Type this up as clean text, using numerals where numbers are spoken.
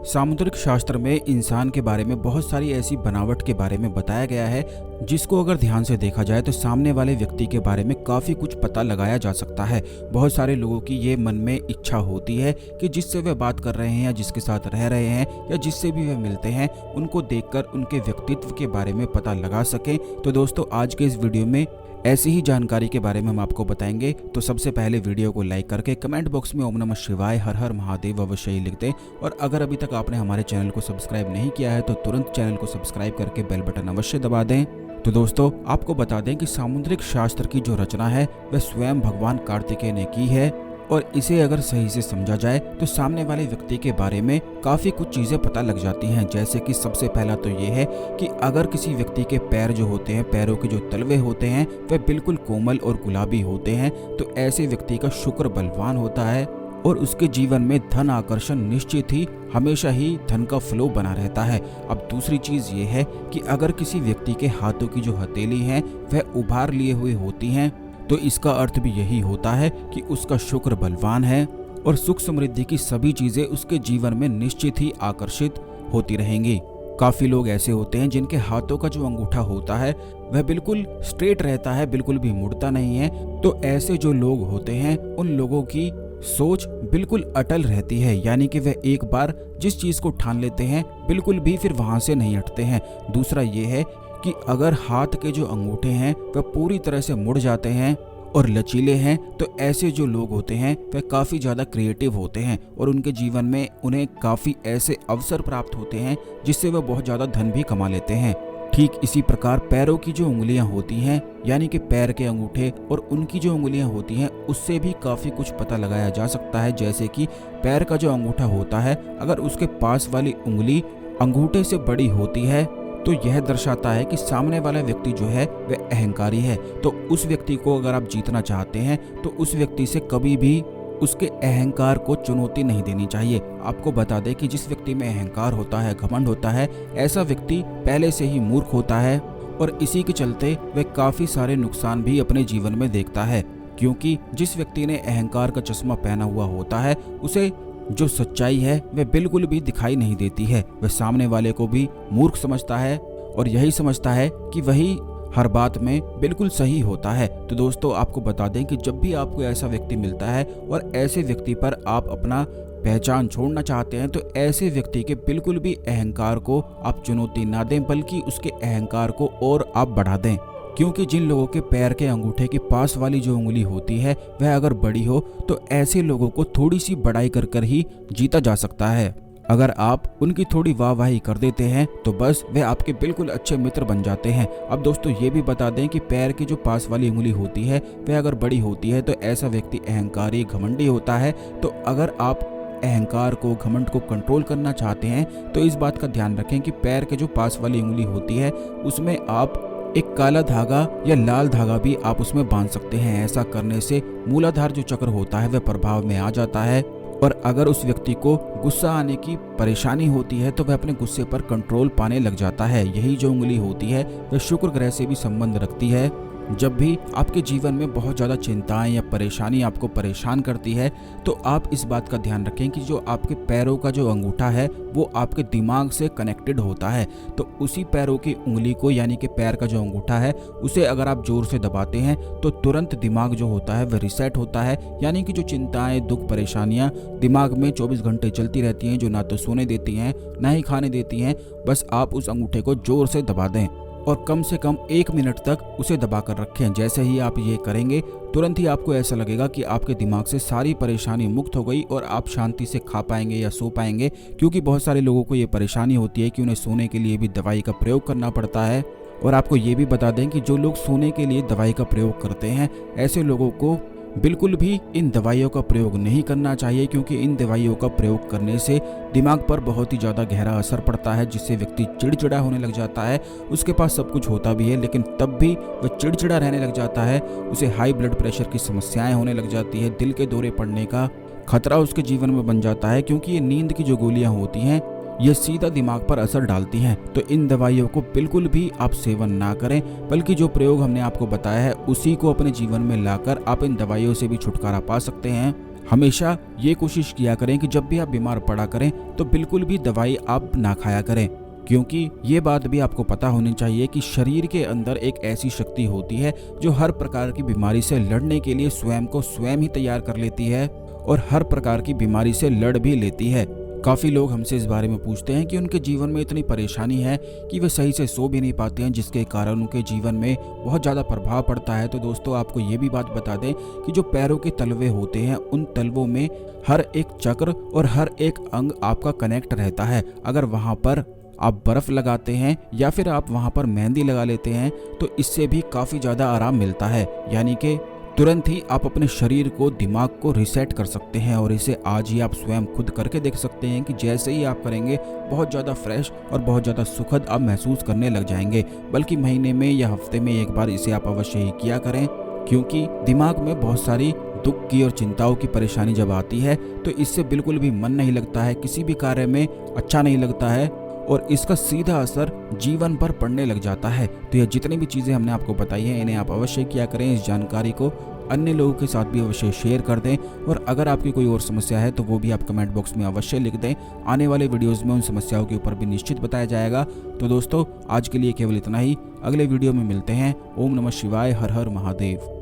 सामुद्रिक शास्त्र में इंसान के बारे में बहुत सारी ऐसी बनावट के बारे में बताया गया है जिसको अगर ध्यान से देखा जाए तो सामने वाले व्यक्ति के बारे में काफ़ी कुछ पता लगाया जा सकता है। बहुत सारे लोगों की ये मन में इच्छा होती है कि जिससे वे बात कर रहे हैं या जिसके साथ रह रहे हैं या जिससे भी वे मिलते हैं उनको देखकर उनके व्यक्तित्व के बारे में पता लगा सकें। तो दोस्तों आज के इस वीडियो में ऐसी ही जानकारी के बारे में हम आपको बताएंगे। तो सबसे पहले वीडियो को लाइक करके कमेंट बॉक्स में ओम नमः शिवाय हर हर महादेव अवश्य ही लिख दें। और अगर अभी तक आपने हमारे चैनल को सब्सक्राइब नहीं किया है तो तुरंत चैनल को सब्सक्राइब करके बेल बटन अवश्य दबा दें। तो दोस्तों आपको बता दें कि सामुद्रिक शास्त्र की जो रचना है वह स्वयं भगवान कार्तिकेय ने की है। और इसे अगर सही से समझा जाए तो सामने वाले व्यक्ति के बारे में काफ़ी कुछ चीज़ें पता लग जाती हैं। जैसे कि सबसे पहला तो ये है कि अगर किसी व्यक्ति के पैर जो होते हैं, पैरों के जो तलवे होते हैं वह बिल्कुल कोमल और गुलाबी होते हैं तो ऐसे व्यक्ति का शुक्र बलवान होता है और उसके जीवन में धन आकर्षण निश्चित ही हमेशा ही धन का फ्लो बना रहता है। अब दूसरी चीज़ ये है कि अगर किसी व्यक्ति के हाथों की जो हथेली हैं वह उभार लिए हुए होती हैं तो इसका अर्थ भी यही होता है कि उसका शुक्र बलवान है और सुख समृद्धि की सभी चीजें उसके जीवन में निश्चित ही आकर्षित होती रहेंगी। काफी लोग ऐसे होते हैं जिनके हाथों का जो अंगूठा होता है वह बिल्कुल स्ट्रेट रहता है, बिल्कुल भी मुड़ता नहीं है। तो ऐसे जो लोग होते हैं उन लोगों की सोच बिल्कुल अटल रहती है, यानी कि वह एक बार जिस चीज को ठान लेते हैं बिल्कुल भी फिर वहां से नहीं हटते हैं। दूसरा ये है कि अगर हाथ के जो अंगूठे हैं वह पूरी तरह से मुड़ जाते हैं और लचीले हैं तो ऐसे जो लोग होते हैं वह काफ़ी ज़्यादा क्रिएटिव होते हैं और उनके जीवन में उन्हें काफ़ी ऐसे अवसर प्राप्त होते हैं जिससे वह बहुत ज़्यादा धन भी कमा लेते हैं। ठीक इसी प्रकार पैरों की जो उंगलियां होती हैं यानी कि पैर के अंगूठे और उनकी जो उंगलियां होती हैं उससे भी काफ़ी कुछ पता लगाया जा सकता है। जैसे कि पैर का जो अंगूठा होता है अगर उसके पास वाली उंगली अंगूठे से बड़ी होती है तो यह दर्शाता है कि सामने वाला व्यक्ति जो है वह अहंकारी है। तो उस व्यक्ति को अगर आप जीतना चाहते हैं तो उस व्यक्ति से कभी भी उसके अहंकार को चुनौती नहीं देनी चाहिए। आपको बता दें कि जिस व्यक्ति में अहंकार होता है, घमंड होता है, ऐसा व्यक्ति पहले से ही मूर्ख होता है और इसी के चलते वह काफ़ी सारे नुकसान भी अपने जीवन में देखता है। क्योंकि जिस व्यक्ति ने अहंकार का चश्मा पहना हुआ होता है उसे जो सच्चाई है वह बिल्कुल भी दिखाई नहीं देती है। वह सामने वाले को भी मूर्ख समझता है और यही समझता है कि वही हर बात में बिल्कुल सही होता है। तो दोस्तों आपको बता दें कि जब भी आपको ऐसा व्यक्ति मिलता है और ऐसे व्यक्ति पर आप अपना पहचान छोड़ना चाहते हैं तो ऐसे व्यक्ति के बिल्कुल भी अहंकार को आप चुनौती ना दें बल्कि उसके अहंकार को और आप बढ़ा दें। क्योंकि जिन लोगों के पैर के अंगूठे के पास वाली जो उंगली होती है वह अगर बड़ी हो तो ऐसे लोगों को थोड़ी सी बढ़ाई कर ही जीता जा सकता है। अगर आप उनकी थोड़ी वाहवाही कर देते हैं तो बस वे आपके बिल्कुल अच्छे मित्र बन जाते हैं। अब दोस्तों ये भी बता दें कि पैर की जो पास वाली उंगली होती है वह अगर बड़ी होती है तो ऐसा व्यक्ति अहंकारी घमंडी होता है। तो अगर आप अहंकार को, घमंड को कंट्रोल करना चाहते हैं तो इस बात का ध्यान रखें कि पैर के जो पास वाली उंगली होती है उसमें आप एक काला धागा या लाल धागा भी आप उसमें बांध सकते हैं। ऐसा करने से मूलाधार जो चक्र होता है वह प्रभाव में आ जाता है और अगर उस व्यक्ति को गुस्सा आने की परेशानी होती है तो वह अपने गुस्से पर कंट्रोल पाने लग जाता है। यही जो उंगली होती है वह शुक्र ग्रह से भी संबंध रखती है। जब भी आपके जीवन में बहुत ज़्यादा चिंताएं या परेशानी आपको परेशान करती है तो आप इस बात का ध्यान रखें कि जो आपके पैरों का जो अंगूठा है वो आपके दिमाग से कनेक्टेड होता है। तो उसी पैरों की उंगली को यानी कि पैर का जो अंगूठा है उसे अगर आप जोर से दबाते हैं तो तुरंत दिमाग जो होता है वह रिसेट होता है। यानी कि जो चिंताएं, दुख, परेशानियां दिमाग में 24 घंटे चलती रहती हैं जो ना तो सोने देती हैं ना ही खाने देती हैं, बस आप उस अंगूठे को जोर से दबा दें और कम से कम 1 मिनट तक उसे दबाकर रखें। जैसे ही आप ये करेंगे तुरंत ही आपको ऐसा लगेगा कि आपके दिमाग से सारी परेशानी मुक्त हो गई और आप शांति से खा पाएंगे या सो पाएंगे। क्योंकि बहुत सारे लोगों को ये परेशानी होती है कि उन्हें सोने के लिए भी दवाई का प्रयोग करना पड़ता है। और आपको ये भी बता दें कि जो लोग सोने के लिए दवाई का प्रयोग करते हैं ऐसे लोगों को बिल्कुल भी इन दवाइयों का प्रयोग नहीं करना चाहिए। क्योंकि इन दवाइयों का प्रयोग करने से दिमाग पर बहुत ही ज़्यादा गहरा असर पड़ता है जिससे व्यक्ति चिड़चिड़ा होने लग जाता है। उसके पास सब कुछ होता भी है लेकिन तब भी वह चिड़चिड़ा रहने लग जाता है। उसे हाई ब्लड प्रेशर की समस्याएं होने लग जाती है, दिल के दौरे पड़ने का खतरा उसके जीवन में बन जाता है। क्योंकि ये नींद की जो गोलियां होती हैं ये सीधा दिमाग पर असर डालती हैं। तो इन दवाइयों को बिल्कुल भी आप सेवन ना करें बल्कि जो प्रयोग हमने आपको बताया है उसी को अपने जीवन में लाकर आप इन दवाइयों से भी छुटकारा पा सकते हैं। हमेशा ये कोशिश किया करें कि जब भी आप बीमार पड़ा करें तो बिल्कुल भी दवाई आप ना खाया करें, क्योंकि ये बात भी आपको पता होनी चाहिए कि शरीर के अंदर एक ऐसी शक्ति होती है जो हर प्रकार की बीमारी से लड़ने के लिए स्वयं को स्वयं ही तैयार कर लेती है और हर प्रकार की बीमारी से लड़ भी लेती है। काफ़ी लोग हमसे इस बारे में पूछते हैं कि उनके जीवन में इतनी परेशानी है कि वे सही से सो भी नहीं पाते हैं, जिसके कारण उनके जीवन में बहुत ज़्यादा प्रभाव पड़ता है। तो दोस्तों, आपको ये भी बात बता दें कि जो पैरों के तलवे होते हैं, उन तलवों में हर एक चक्र और हर एक अंग आपका कनेक्ट रहता है। अगर वहाँ पर आप बर्फ़ लगाते हैं या फिर आप वहाँ पर मेहंदी लगा लेते हैं तो इससे भी काफ़ी ज़्यादा आराम मिलता है, यानी कि तुरंत ही आप अपने शरीर को, दिमाग को रिसेट कर सकते हैं। और इसे आज ही आप स्वयं खुद करके देख सकते हैं कि जैसे ही आप करेंगे बहुत ज़्यादा फ्रेश और बहुत ज़्यादा सुखद आप महसूस करने लग जाएंगे। बल्कि महीने में या हफ्ते में एक बार इसे आप अवश्य ही किया करें, क्योंकि दिमाग में बहुत सारी दुख की और चिंताओं की परेशानी जब आती है तो इससे बिल्कुल भी मन नहीं लगता है, किसी भी कार्य में अच्छा नहीं लगता है और इसका सीधा असर जीवन पर पड़ने लग जाता है। तो ये जितनी भी चीज़ें हमने आपको बताई हैं, इन्हें आप अवश्य किया करें। इस जानकारी को अन्य लोगों के साथ भी अवश्य शेयर कर दें और अगर आपकी कोई और समस्या है तो वो भी आप कमेंट बॉक्स में अवश्य लिख दें। आने वाले वीडियोस में उन समस्याओं के ऊपर भी निश्चित बताया जाएगा। तो दोस्तों, आज के लिए केवल इतना ही। अगले वीडियो में मिलते हैं। ओम नमः शिवाय। हर हर महादेव।